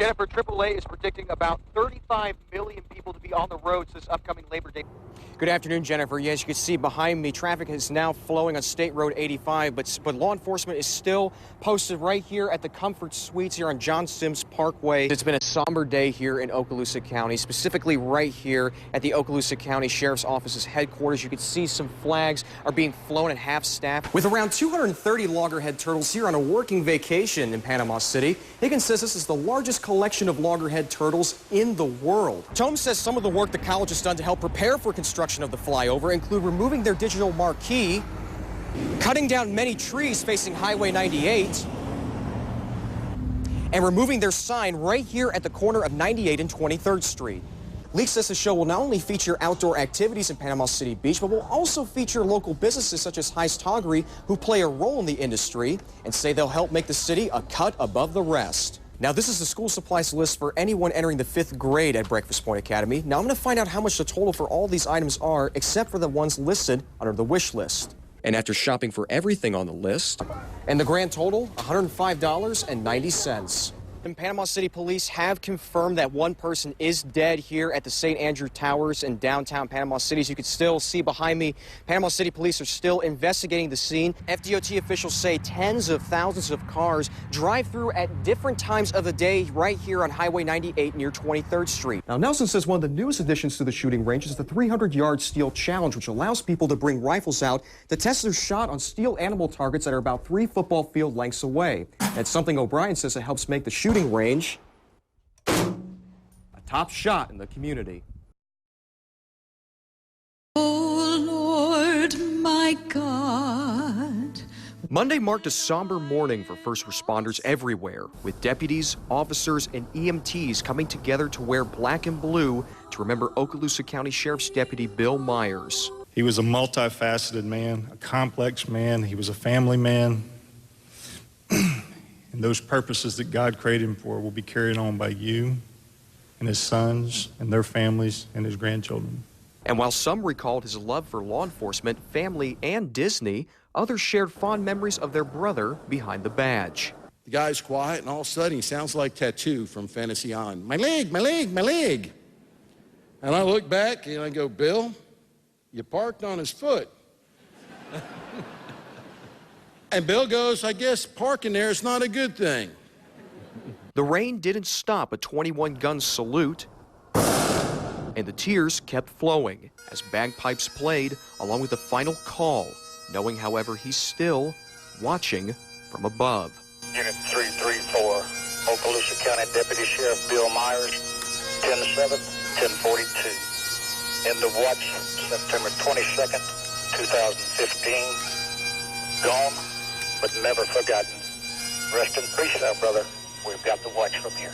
Jennifer, AAA is predicting about 35 million people to be on the roads this upcoming Labor Day. Good afternoon, Jennifer. Yes, you can see behind me, traffic is now flowing on State Road 85, but law enforcement is still posted right here at the Comfort Suites here on John Sims Parkway. It's been a somber day here in Okaloosa County, specifically right here at the Okaloosa County Sheriff's Office's headquarters. You can see some flags are being flown at half staff. With around 230 loggerhead turtles here on a working vacation in Panama City, Higgins says this is the largest collection of loggerhead turtles in the world. Tome says some of the work the college has done to help prepare for construction of the flyover include removing their digital marquee, cutting down many trees facing Highway 98, and removing their sign right here at the corner of 98 and 23rd Street. Leak says the show will not only feature outdoor activities in Panama City Beach, but will also feature local businesses such as Heist Toggery, who play a role in the industry and say they'll help make the city a cut above the rest. Now, this is the school supplies list for anyone entering the 5th grade at Breakfast Point Academy. Now, I'm going to find out how much the total for all these items are, except for the ones listed under the wish list. And after shopping for everything on the list, and the grand total, $105.90. And Panama City Police have confirmed that one person is dead here at the St. Andrew Towers in downtown Panama City. As you can still see behind me, Panama City Police are still investigating the scene. FDOT officials say tens of thousands of cars drive through at different times of the day right here on Highway 98 near 23rd Street. Now, Nelson says one of the newest additions to the shooting range is the 300-yard steel challenge, which allows people to bring rifles out to test their shot on steel animal targets that are about 3 football field lengths away. That's something O'Brien says it helps make the shooting range a top shot in the community. Oh Lord, my God. Monday marked a somber morning for first responders everywhere, with deputies, officers, and EMTs coming together to wear black and blue to remember Okaloosa County Sheriff's Deputy Bill Myers. He was a multifaceted man, a complex man. He was a family man. And those purposes that God created him for will be carried on by you and his sons and their families and his grandchildren. And while some recalled his love for law enforcement, family, and Disney, others shared fond memories of their brother behind the badge. The guy's quiet, and all of a sudden he sounds like Tattoo from Fantasy On. My leg, my leg, my leg. And I look back and I go, Bill, you parked on his foot. And Bill goes, I guess parking there is not a good thing. The rain didn't stop a 21-gun salute, and the tears kept flowing as bagpipes played along with the final call, knowing, however, he's still watching from above. Unit 334, Okaloosa County Deputy Sheriff Bill Myers, 10-7, 1042. End of watch, September 22nd, 2015. Gone, but never forgotten. Rest in peace now, brother. We've got the watch from here.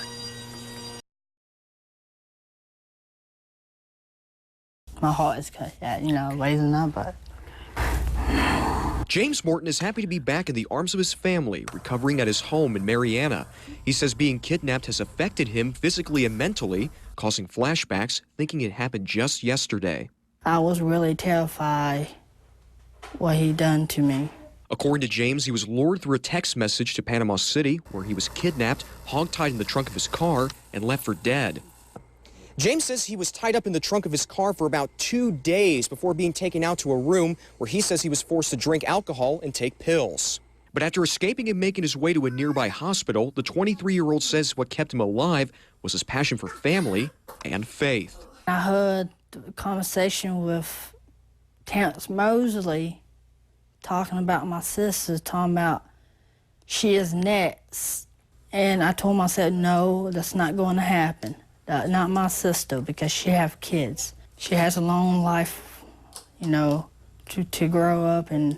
My heart is cut, raising up, but... James Morton is happy to be back in the arms of his family, recovering at his home in Marianna. He says being kidnapped has affected him physically and mentally, causing flashbacks, thinking it happened just yesterday. I was really terrified what he done to me. According to James, he was lured through a text message to Panama City, where he was kidnapped, hogtied in the trunk of his car, and left for dead. James says he was tied up in the trunk of his car for about 2 days before being taken out to a room where he says he was forced to drink alcohol and take pills. But after escaping and making his way to a nearby hospital, the 23-year-old says what kept him alive was his passion for family and faith. I heard the conversation with Terrence Mosley talking about my sister, talking about she is next. And I told myself, no, that's not going to happen. Not my sister, because she has kids. She has a long life, to grow up and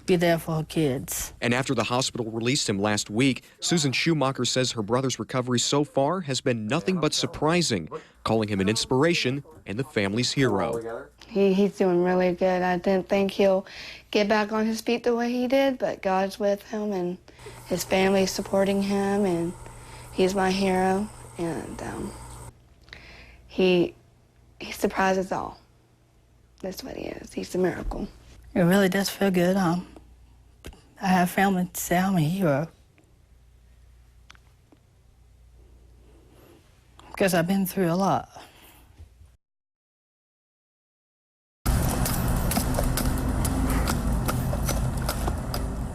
be there for her kids. And after the hospital released him last week, Susan Schumacher says her brother's recovery so far has been nothing but surprising, calling him an inspiration and the family's hero. He's doing really good. I didn't think he'll get back on his feet the way he did, but God's with him and his family's supporting him, and he's my hero. And he surprises all. That's what he is. He's a miracle. It really does feel good. I have family to say I'm a hero. because I've been through a lot.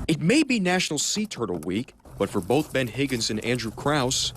It may be National Sea Turtle Week, but for both Ben Higgins and Andrew Krause,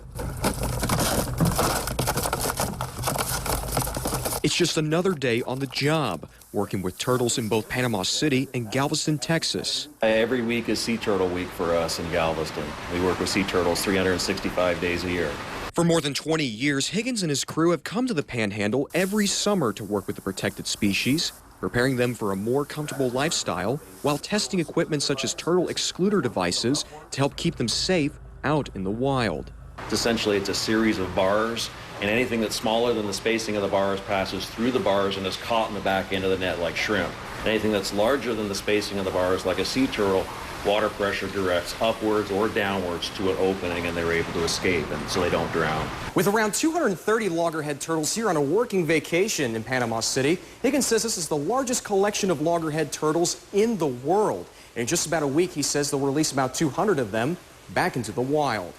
it's just another day on the job, working with turtles in both Panama City and Galveston, Texas. Every week is Sea Turtle Week for us in Galveston. We work with sea turtles 365 days a year. For more than 20 years, Higgins and his crew have come to the Panhandle every summer to work with the protected species, preparing them for a more comfortable lifestyle while testing equipment such as turtle excluder devices to help keep them safe out in the wild. Essentially, it's a series of bars, and anything that's smaller than the spacing of the bars passes through the bars and is caught in the back end of the net like shrimp. Anything that's larger than the spacing of the bars, like a sea turtle, water pressure directs upwards or downwards to an opening, and they're able to escape, and so they don't drown. With around 230 loggerhead turtles here on a working vacation in Panama City, Higgins says this is the largest collection of loggerhead turtles in the world. And in just about a week, he says they'll release about 200 of them back into the wild.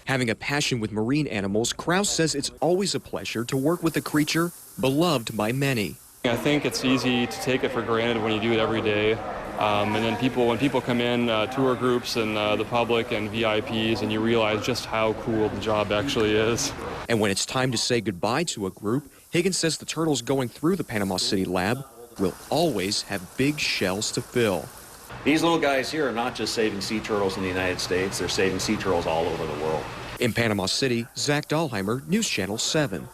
Having a passion with marine animals, Krause says it's always a pleasure to work with a creature beloved by many. I think it's easy to take it for granted when you do it every day. And then when people come in, tour groups and the public and VIPs, and you realize just how cool the job actually is. And when it's time to say goodbye to a group, Higgins says the turtles going through the Panama City lab will always have big shells to fill. These little guys here are not just saving sea turtles in the United States, they're saving sea turtles all over the world. In Panama City, Zak Dahlheimer, News Channel 7.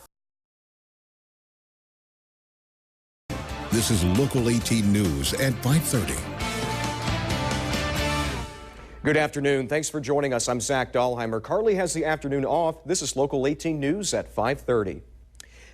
This is Local 18 News at 5:30. Good afternoon. Thanks for joining us. I'm Zak Dahlheimer. Carly has the afternoon off. This is Local 18 News at 5:30.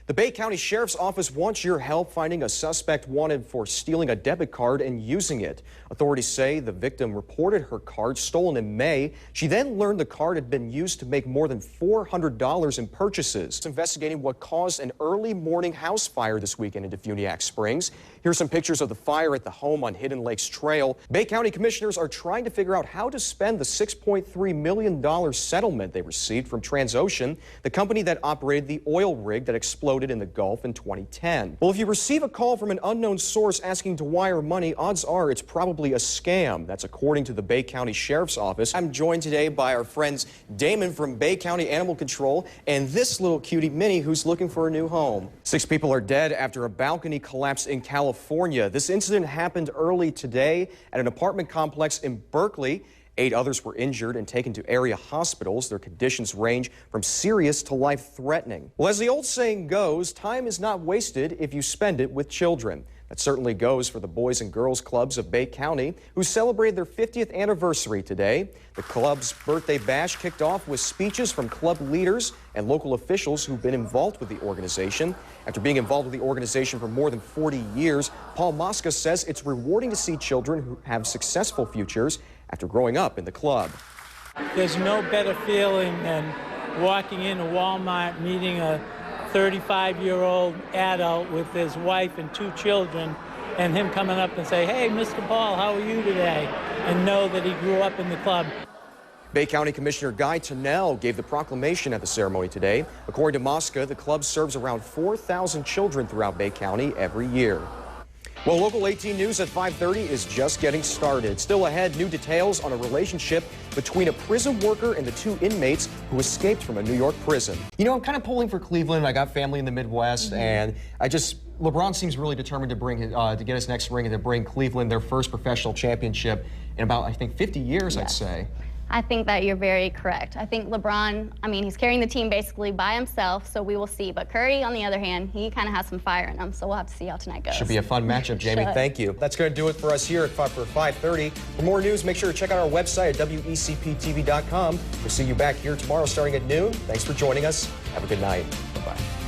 The Bay County Sheriff's Office wants your help finding a suspect wanted for stealing a debit card and using it. Authorities say the victim reported her card stolen in May. She then learned the card had been used to make more than $400 in purchases. It's investigating what caused an early morning house fire this weekend in Defuniak Springs. Here's some pictures of the fire at the home on Hidden Lakes Trail. Bay County commissioners are trying to figure out how to spend the $6.3 million settlement they received from Transocean, the company that operated the oil rig that exploded in the Gulf in 2010. Well, if you receive a call from an unknown source asking to wire money, odds are it's probably a scam. That's according to the Bay County Sheriff's Office. I'm joined today by our friends Damon from Bay County Animal Control and this little cutie Minnie who's looking for a new home. 6 people are dead after a balcony collapsed in California. This incident happened early today at an apartment complex in Berkeley. 8 others were injured and taken to area hospitals. Their conditions range from serious to life-threatening. Well, as the old saying goes, time is not wasted if you spend it with children. That certainly goes for the Boys and Girls Clubs of Bay County, who celebrated their 50th anniversary today. The club's birthday bash kicked off with speeches from club leaders and local officials who've been involved with the organization. After being involved with the organization for more than 40 years, Paul Mosca says it's rewarding to see children who have successful futures after growing up in the club. There's no better feeling than walking into Walmart, meeting a 35-year-old adult with his wife and 2 children, and him coming up and say, "Hey, Mr. Paul, how are you today?" and know that he grew up in the club. Bay County Commissioner Guy Tennell gave the proclamation at the ceremony today. According to Mosca, the club serves around 4,000 children throughout Bay County every year. Well, Local 18 News at 5:30 is just getting started. Still ahead, new details on a relationship between a prison worker and the 2 inmates who escaped from a New York prison. You know, I'm kind of pulling for Cleveland. I got family in the Midwest, and LeBron seems really determined to bring to get his next ring and to bring Cleveland their first professional championship in about, I think, 50 years, I'd say. I think that you're very correct. I think LeBron, he's carrying the team basically by himself, so we will see. But Curry, on the other hand, he kind of has some fire in him, so we'll have to see how tonight goes. Should be a fun matchup, Jamie. Thank you. That's going to do it for us here at 5:30. For more news, make sure to check out our website at WECPTV.com. We'll see you back here tomorrow starting at noon. Thanks for joining us. Have a good night. Bye-bye.